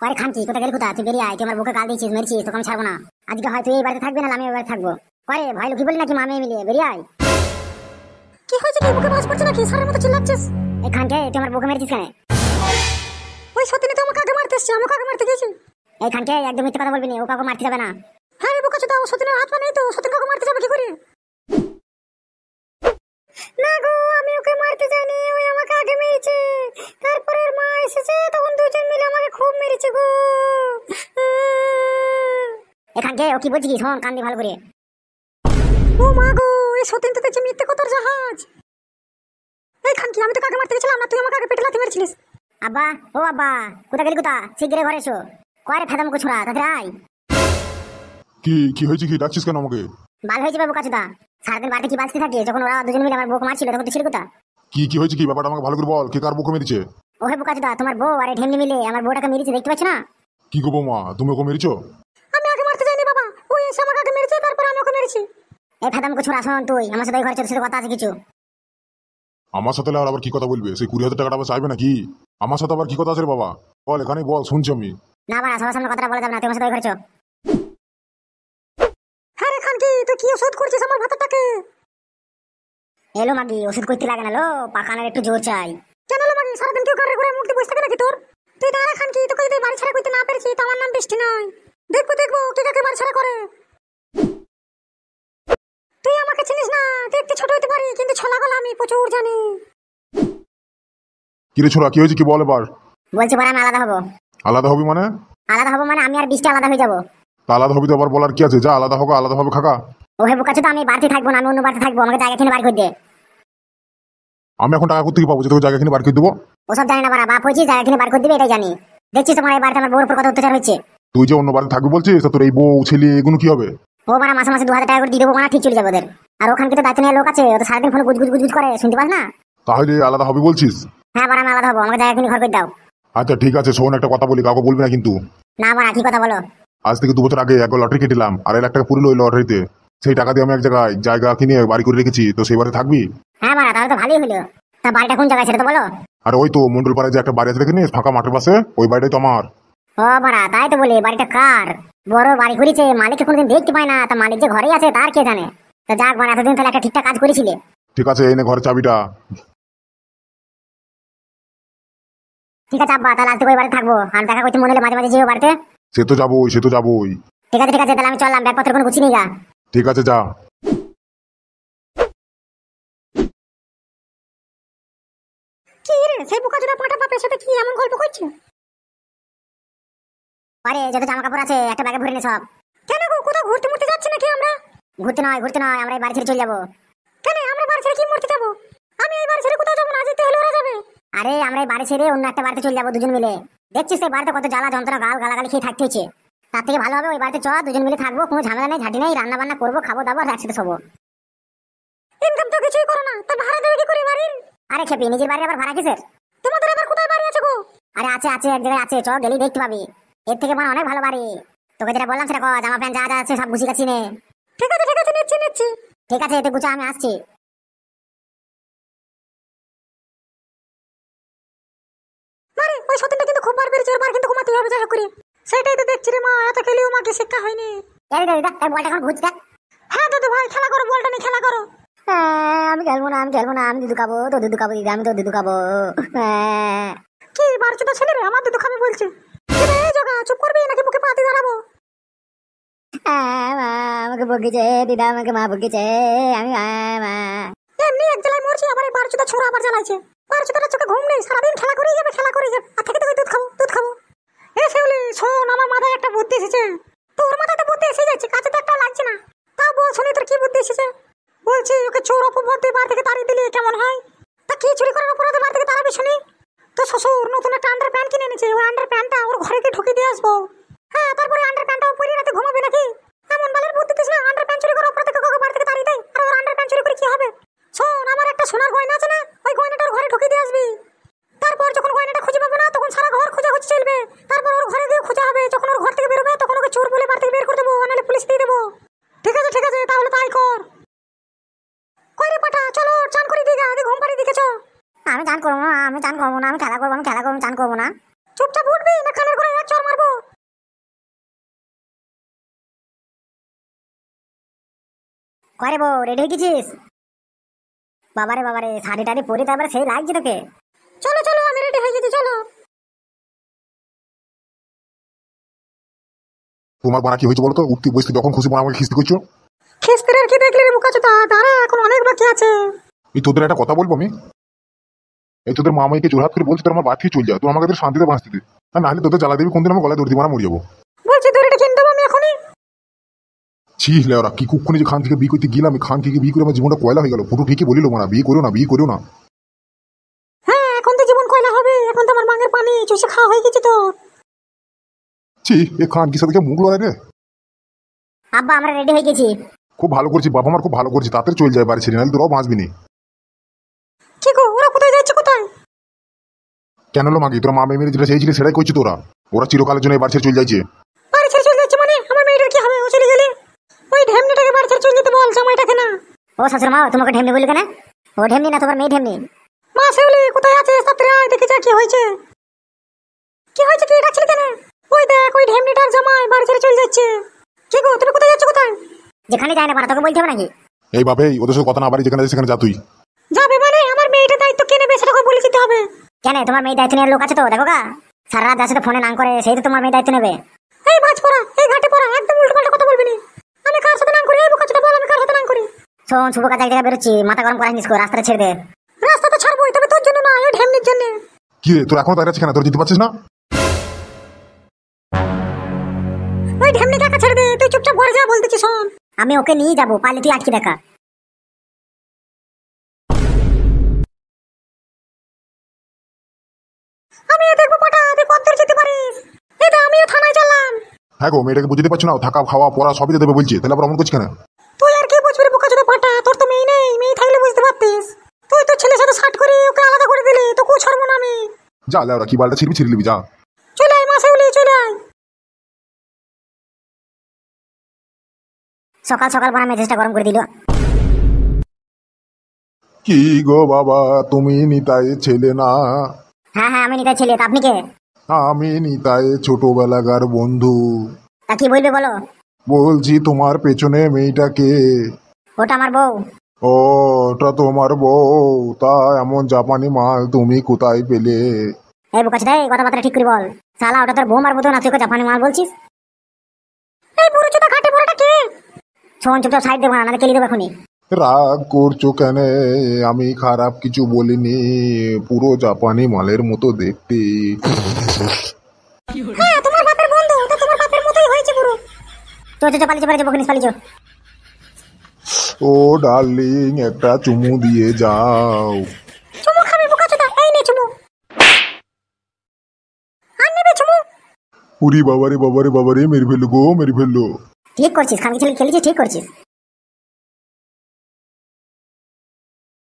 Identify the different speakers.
Speaker 1: আরে খানকি কোথা গেলি কোথা? তুই বেরিয়ে আয়, তুই আমার বুকে গাল দিয়েছিস, মেরেছিস, তোকে আমি ছাড়বো না। আজকে হয় তুই এই বাড়িতে থাকবি না, আমি এই বাড়িতে থাকবো। আরে ভাই লোকি বলি নাকি মামে মিলিয়ে বেরিয়ে আয়।
Speaker 2: কি হয়েছে? কি বুকে বাজ পড়ছে নাকি? সারের মতো চিল্লাচ্ছিস।
Speaker 1: এই খানকে তুই আমার বুকে মেরেছিস কেন?
Speaker 2: ওই সতীনে তো আমাকে আগে মারতে এসছে, আমাকে আগে মারতে গেছি।
Speaker 1: এই খানকে একদম মিথ্যে কথা বলবি না, ও কাউকে মারতে যাবে না।
Speaker 2: হ্যাঁ রে বোকা চোদা, ও সতীনের হাত পা নেই তো, সতীন কাউকে মারতে যাবে কি করে? না গো, আমি ওকে মারতে যাইনি, ওই আমাকে আগে মেরেছে। তারপরে ওর মা এসেছে, তখন দুজন মিলে আমাকে খুব মেরেছে গো।
Speaker 1: এখানকে ও কি বলছিস? শোন কান দিয়ে ভালো করে।
Speaker 2: ও মা গো, এই সতীন তো দেখছি মিথ্যে কথার জাহাজ। এই খানকি, আমি তো কাকে মারতে গেছিলাম না, তুই আমাকে আগে পেটে লাথি মেরেছিলিস।
Speaker 1: আব্বা, ও আব্বা, কোথা গেলি কোথা? শিগগির ঘরে এসো। কয় রে ফেদাম কো ছোড়া, তাড়াতাড়ি আয়।
Speaker 3: কি কি হয়েছে? কি ডাকছিস কেন আমাকে?
Speaker 1: ভালো হয়েছে বাবু কাচুদা, সারাদিন বাড়িতে কি বাঁচতে থাকে? যখন ওরা দুজন মিলে আমার বউকে মারছিল তখন তুই ছিলি কোথা?
Speaker 3: কি হয়েছে? কি ব্যাপারটা আমাকে ভালো করে বল। কে কার বুকে মেরেছে?
Speaker 1: ও হে বোকাচুদা, তোমার বউ আর এই ঢেমনি মিলে আমার বউটাকে মেরেছে, দেখতে পাচ্ছ না?
Speaker 3: কি গো বৌমা, তুমি ওকে মেরেছো?
Speaker 2: আমি আগে মারতে যাইনি বাবা, ওই এসে আমাকে আগে মেরেছে, তারপর আমি ওকে মেরেছি।
Speaker 1: এই ফেদাম কো ছোড়া, শোন তুই আমার সাথে ঘরে তোর সাথে কথা আছে কিছু।
Speaker 3: আমার সাথে আর আবার কি কথা বলবে? সেই 20,000 টাকাটা আবার চাইবে নাকি? আমার সাথে আবার কি কথা আছে রে বাবা? বল, এখানেই বল, শুনছি আমি।
Speaker 1: না বাড়া, সবার সামনে কথাটা বলে যাবে না, তুই আমার সাথে ঘরে চো।
Speaker 2: হ্যাঁ রে খানকি, তুই কি ওষুধ করছিস আমার ভাতাটাকে?
Speaker 1: এলো মাগি, ওষুধ করতে লাগে না লো, পাকানোর একটু জোর চাই।
Speaker 2: কেন লো মাগি, সারাদিন কেউ ঘরে ঘরে মুখ দিয়ে বসে থাকে নাকি তোর? তুই দাঁড়া খানকি, তোকে যদি বাড়ি ছাড়া করতে না পেরেছি তো আমার নাম বৃষ্টি নয়। দেখবো দেখবো কে কাকে বাড়ি ছাড়া করে। তুই আমাকে চিনিস না, দেখতে ছোট হতে পারি কিন্তু ছলা গলা আমি প্রচুর জানি।
Speaker 3: কি রে ছোড়া, কি হয়েছে? কি বল এবার।
Speaker 1: বলছি বাড়া আমি আলাদা হবো।
Speaker 3: আলাদা হবি মানে?
Speaker 1: আলাদা হবো মানে আমি আর বৃষ্টি আলাদা হয়ে যাবো।
Speaker 3: তা আলাদা হবি তো আবার বলার কি আছে? যা আলাদা হোক, আলাদা হবে খাকা।
Speaker 1: ও হে বোকাচুদা, আমি বাড়িতে থাকবো না, আমি অন্য বাড়িতে থাকবো, আমাকে জায়গা কিনে বাড়ি করে দে।
Speaker 3: আমি এখন টাকা কোথেকে পাবো যে তোকে জায়গা কিনে বার করে দেবো?
Speaker 1: ওসব জানি না বাড়া, বাপ হয়েছি জায়গা কিনে বার করে দিবে এটাই জানি। দেখছিস তোমার এই বাড়িতে আমার বউর উপর কত অত্যাচার হচ্ছে।
Speaker 3: তুই যে অন্য বাড়িতে থাকবি বলছিস, তা তোর এই বউ ছেলে এগুলো কি হবে?
Speaker 1: ও বাড়া মাসে মাসে 2,000 টাকা করে দিয়ে দেবো, মানে ঠিক চলে যাবে ওদের। আর ওখানকে তো দায়িত্ব নেওয়ার লোক আছে, ও তো সারাদিন ফোনে গুজ গুজ গুজ গুজ করে, শুনতে পাস না?
Speaker 3: তাহলে আলাদা হবি বলছিস?
Speaker 1: হ্যাঁ বাড়া আমি আলাদা হবো, আমাকে জায়গা কিনে ঘর করে দাও।
Speaker 3: আচ্ছা ঠিক আছে, শোন একটা কথা বলি, কাউকে বলবি না কিন্তু।
Speaker 1: না বাড়া, কি কথা বলো?
Speaker 3: আজ থেকে 2 বছর আগে এক লটারি কেটেলাম, 2.5 লাখ টাকা পুরো ওই লটারিতে। সেই টাকা দিয়ে আমি এক জায়গায় জায়গা কিনে বাড়ি করে রেখেছি, তো সেই বাড়ি থাকবি?
Speaker 1: হ্যাঁ বাড়া, তাহলে তো ভালোই হলো। তা বাড়িটা কোন জায়গায় সেটা তো বলো।
Speaker 3: আর ওই তো মন্ডল পাড়ায় যে একটা বাড়ি আছে দেখিনি, ফাঁকা মাঠের পাশে, ওই বাড়িটাই তো আমার।
Speaker 1: ও বাড়া, তাই তো বলি, বাড়িটা কার? বড় বাড়ি করেছে, মালিককে কোনোদিন দেখতে পায় না, তা মালিক যে ঘরেই আছে তার কে জানে। তা যাক বাড়া, এতদিন তাহলে একটা ঠিকঠাক কাজ করেছিলে।
Speaker 3: ঠিক আছে, এই নে ঘরের চাবিটা।
Speaker 1: ঠিক আছে আব্বা, তাহলে আজ থেকে ওই বাড়িতে থাকবো, আর দেখা করতে মনে হলে মাঝে মাঝে যেও বাড়িতে।
Speaker 3: সে তো যাবোই, সে তো যাবোই।
Speaker 1: ঠিক আছে ঠিক আছে, তাহলে আমি চললাম, ব্যাগপত্র কোনো গুছিয়ে নিয়ে যা।
Speaker 3: ঠিক আছে, যা।
Speaker 2: কি রে, সেই বোকা চোদা পাটা বাপের সাথে কি এমন গল্প করছে?
Speaker 1: আরে যত জামা কাপড় আছে একটা ব্যাগে ভরে নে সব।
Speaker 2: কেন গো, কোথাও ঘুরতে মুড়তে যাচ্ছি নাকি আমরা?
Speaker 1: ঘুরতে নয়, আমরা এই বাড়ি ছেড়ে চলে যাবো।
Speaker 2: কেন আমরা বাড়ি ছেড়ে কি মরতে যাবো? আমি এই বাড়ি ছেড়ে কোথাও যাবো না, যেতে হলে ওরা যাবে।
Speaker 1: আরে আমরা এই বাড়ি ছেড়ে অন্য একটা বাড়িতে চলে যাবো দুজন মিলে। দেখছিস এই বাড়িতে কত জ্বালা যন্ত্রণা, গালাগালি খেয়ে থাকতে হচ্ছে। তার থেকে ভালো হবে ওই বাড়িতে চ, দুজন মিলে থাকবো, কোনো ঝামেলা নেই, ঝাঁটি নেই, রান্না বান্না করবো, খাবো দাবো, আর একসাথে শোবো।
Speaker 2: ইনকাম তো কিছুই করো না, তা ভাড়া দেবে কি করে বাড়ির?
Speaker 1: আরে খেপি, নিজের বাড়ি আবার ভাড়া কিসের?
Speaker 2: তোমাদের আবার কোথায় বাড়ি আছে গো?
Speaker 1: আরে আছে আছে, এক জায়গায় আছে, চ গেলেই দেখতে পাবি। এর থেকে মানে অনেক ভালো বাড়ি। তোকে যেটা বললাম সেটা কর, জামা প্যান্ট যা যা আছে সব গুছিয়ে গাছি নে।
Speaker 2: ঠিক আছে ঠিক আছে, নিচ্ছি নিচ্ছি।
Speaker 1: ঠিক আছে, এতে গুছা, আমি আসছি।
Speaker 2: মারে, ওই সতীনটা কিন্তু খুব বার বেরিয়েছে, বার কিন্তু ঘুমাতে হবে, যাই হোক করে। সেটাই তো দেখছি রে মা, এত খেলেও মাকে শিক্ষা হয়নি।
Speaker 1: এই দাদা, এই বলটা এখন ঘুরছে।
Speaker 2: হ্যাঁ দাদু ভাই, খেলা করো, বলটা নিয়ে খেলা করো।
Speaker 1: আমি খেলবো না, আমি দুধ খাবো, তো দুধ খাবো দিদি, আমি তো দুধ খাবো।
Speaker 2: কি বারচুদা ছেলে রে, আমার দুধ খাবে বলছে। এই জগা, চুপ করবি নাকি বুকে পাতি দাঁড়াবো?
Speaker 1: মা আমাকে বকেছে, দিদা আমাকে মা বকেছে, আমি মা।
Speaker 2: এমনি এক জ্বালায় মরছি, আবার এই বারচুদা ছোড়া আবার জ্বালাইছে। বারচুদার চোখে ঘুম নেই, সারাদিন খেলা করেই যাবে, খেলা করেই যাবে, আর থেকে তোকে দুধ খাবো দুধ খাবো। এ শিউলি শোন, আমার মাথায় একটা বুদ্ধি এসেছে। তোর মাথায় তো বুদ্ধি এসে যাচ্ছে, কাছে তো একটা লাগছে না। তা বল শুনি, তোর কি বুদ্ধি এসেছে? বলছি ওকে চোর অপবাদে বাড়ি থেকে তাড়িয়ে দিলে কেমন হয়? তা কি চুরি করার অপরাধে বাড়ি থেকে তাড়াবি শুনি? তো শ্বশুর নতুন একটা আন্ডার প্যান্ট কিনে এনেছে, ওই আন্ডার প্যান্টটা ওর ঘরে গিয়ে ঢুকিয়ে দিয়ে আসবো। হ্যাঁ, তারপরে আন্ডার প্যান্টটাও পরে রাতে ঘুমাবে নাকি? এমন বালের বুদ্ধি দিস না, আন্ডার প্যান্ট চুরি করার অপরাধে কাউকে বাড়ি থেকে তাড়িয়ে দেয়, আর ওর আন্ডার প্যান্ট চুরি করে কি হবে? শোন, আমার একটা সোনার গয়না আছে না, ওই গয়নাটা ওর ঘরে ঢুকিয়ে দিয়ে আসবি। তারপর যখন গয়নাটা খুঁজে পাবে না, তখন সারা ঘর খোঁজাখুঁজি চলবে। তারপর ওর ঘরে গিয়ে খোঁজা হবে, যখন ওর ঘর থেকে বেরোবে তখন ওকে চোর বলে বাড়ি থেকে বের করে দেবো, নাহলে পুলিশ দিয়ে দেবো। ঠিক আছে, তাহলে তাই কর। কই রে পাঠা, চলো চান করে দিগা, আগে ঘুম পাড়ি দিকেছ।
Speaker 1: আমি চান করবো না, আমি চান করবো না, আমি খেলা করবো, চান করবো না।
Speaker 2: চুপচাপ উঠবি না কানের করে এক চড় মারবো।
Speaker 1: করে বউ রেডি হয়ে গেছিস? বাবারে বাবারে, শাড়ি টাড়ি পরে তারপরে সেই লাগছে তোকে।
Speaker 2: চলো চলো আমি রেডি হয়ে গেছি চলো।
Speaker 3: তোমার বানা কি হয়েছে বলো তো? উঠতে বসতে যখন খুশি বানা আমাকে খিস্তি করছো।
Speaker 2: খিস্তির আর কি দেখলি রে বোকাচোদা, দাঁড়া এখন অনেক বাকি আছে।
Speaker 3: এই তোদের একটা কথা বলবো আমি। এই তোদের মামাইকে জোরহাত করে বলছি তোর আমার বাদ থেকে চলে যা, তুই আমাকে তোর শান্তিতে বাঁচতে দে। আর নাহলে তোদের জ্বালা দেবী কোনদিন আমি গলায় দৌড় দিব না, মরে যাবো।
Speaker 2: বলছি দড়িটা কিনে দেবো আমি এখনই।
Speaker 3: ছি লেওরা, কি কুক্ষণে যে খান থেকে বিয়ে করতে গেলাম, খান থেকে বিয়ে করে আমার জীবনটা কয়লা হয়ে গেল। ফুটু ঠিকই বলিল না, বিয়ে করো না, বিয়ে করো না।
Speaker 2: হ্যাঁ এখন তো জীবন কয়লা হবে, এখন তো আমার মাঙের পানি চুষে খাওয়া হয়ে গেছে তো।
Speaker 3: ছি, এ খান কি সাথে মুখ লড়াই রে।
Speaker 1: আব্বা আমরা রেডি হয়ে গেছি।
Speaker 3: খুব ভালো করছি বাবা, আমার খুব ভালো করছি, তাড়াতাড়ি চলে যায় বাড়ি ছেড়ে, নাহলে তোরাও বাঁচবি নি।
Speaker 2: কি গো ওরা কোথায় যাচ্ছে কোথায়?
Speaker 3: কেন লো মাগি, তোরা মা মেয়ে যেটা চেয়েছিলি সেটাই করছি তোরা। ওরা চিরকালের জন্য এই বাড়ি ছেড়ে চলে যাচ্ছে।
Speaker 2: বাড়ি ছেড়ে চলে যাচ্ছে মানে আমার মেয়েটার কি হবে ও চলে গেলে? ওই ঢেমনিটাকে বাড়ি ছেড়ে চলে যেতে বল, জামাইটাকে না।
Speaker 1: ও শাশুড়ি মা, তোমাকে ঢেমনি বলি কেন? ও ঢেমনি না, তোমার মেয়ে ঢেমনি।
Speaker 2: মা শিউলি কোথায় আছে? তাড়াতাড়ি আয় দেখে যা কি হয়েছে। কি হয়েছে তুই ডাকছিলি কেন? ওই দেখ ওই ঢেমনিটার জামাই বাড়ি ছেড়ে চলে যাচ্ছে। কি গো তুমি কোথায় যাচ্ছ কোথায়?
Speaker 1: যেখানে যায় না বাড়া, তোকে বলতে হবে নাকি?
Speaker 3: এই বাপে ওদের সাথে কথা না বাড়ি, যেখানে যাই সেখানে যা তুই।
Speaker 2: যাবে মানে আমার মেয়েটার দায়িত্ব কে নেবে সেটা বলে দিতে হবে।
Speaker 1: কেন, তোমার মেয়ে দায়িত্ব নেওয়ার লোক আছে তো, দেখো গা। সারা রাত যার সাথে ফোনে নাং করে, সেই তো তোমার মেয়ে দায়িত্ব নেবে।
Speaker 2: এই মাছ পড়া এই ঘাটে পড়া একদম উল্টোপাল্টা কথা বলবি না। আমি কার সাথে নাং করি? এই বোকাচোদা বল আমি কার সাথে নাং করি?
Speaker 1: শোন, শুভ কাজ এক জায়গায় বেরোচ্ছি, মাথা গরম করাস নিস, রাস্তাটা ছেড়ে দে।
Speaker 2: রাস্তা তো ছাড়বোই, তবে তোর জন্য না, ওই ঢেমনির জন্য।
Speaker 3: কি রে, তোর এখনো দাঁড়িয়ে আছে কেন? তোর জিতে পারছিস না?
Speaker 2: ওই ঢেমনি কাকা ছেড়ে দে, তুই চুপচাপ ঘরে যা বলতেছি শোন।
Speaker 1: আমি ওকে নিয়ে যাবো, পারলে তুই আটকে দেখা।
Speaker 2: আমি দেখবো পাটা তুই কত যেতে পারিস। এই তো আমিও থানায় চললাম।
Speaker 3: হ্যাঁ গো, মেয়েটাকে বুঝতে পারছো না? থাকা খাওয়া পড়া সবই তো দেবে বলছে, তাহলে আবার অমন করছিস কেন?
Speaker 2: তুই আর কি বুঝবি রে বোকাচোদা পাটা, তোর তো মেয়ে নেই, মেয়ে থাকলে বুঝতে পারতিস। তুই তো ছেলের সাথে শার্ট করে ওকে আলাদা করে দিলি, তো কু ছাড়বো না আমি।
Speaker 3: যা লেওরা, কি বালটা ছিড়বি ছিড়ে নিবি, যা।
Speaker 2: চলে আয় মা শিউলি চলে আয়।
Speaker 1: সকাল সকাল বানা মেজাজটা গরম করে দিল।
Speaker 3: কি গো বাবা, তুমি নিতাইয়ের ছেলে না?
Speaker 1: হ্যাঁ হ্যাঁ, আমি নিতাই ছেলে, তা আপনি কে?
Speaker 3: আমি নিতাইয়ের ছোটবেলাকার বন্ধু।
Speaker 1: তা কি বলবে বলো।
Speaker 3: বলছি তোমার পেছনে মেয়েটাকে।
Speaker 1: ওটা আমার বউ।
Speaker 3: ও, ওটা তোমার বউ? তা এমন জাপানি মাল তুমি কোথায় পেলে?
Speaker 1: এই বোকাচ্ছি, এই কথাবার্তা ঠিক করে বল। শালা ওটা তোর বউ মারবো তো, না তুই ওকে জাপানি মাল বলছিস?
Speaker 2: এই বুড়োচোদা ঘাটে পড়াটা কে?
Speaker 1: শোন, চুপচাপ সাইড দেবো না, নাহলে কেলি দেবো এখনই।
Speaker 3: রাগ করছো কেন? আমি খারাপ কিছু বলিনি, পুরো জাপানি মালের মতো দেখতে।
Speaker 2: হ্যাঁ তোমার বাপের বন্ধু, তো তোমার বাপের মতোই হয়েছে পুরো।
Speaker 1: চো চো চো, পালিয়ে পালিয়ে বকিনিস, পালিয়ে।
Speaker 3: ও ডার্লিং, একটা চুমু দিয়ে যাও।
Speaker 2: চুমু খাবি বোকাচোদা? এই নে চুমু। আর নেবে চুমু?
Speaker 3: উরি বাবারে বাবারে বাবারে, মেরে ফেললো গো, মেরে ফেললো।
Speaker 1: ঠিক করছিস, খানকি ছেলে খেলেছিস, ঠিক করছিস।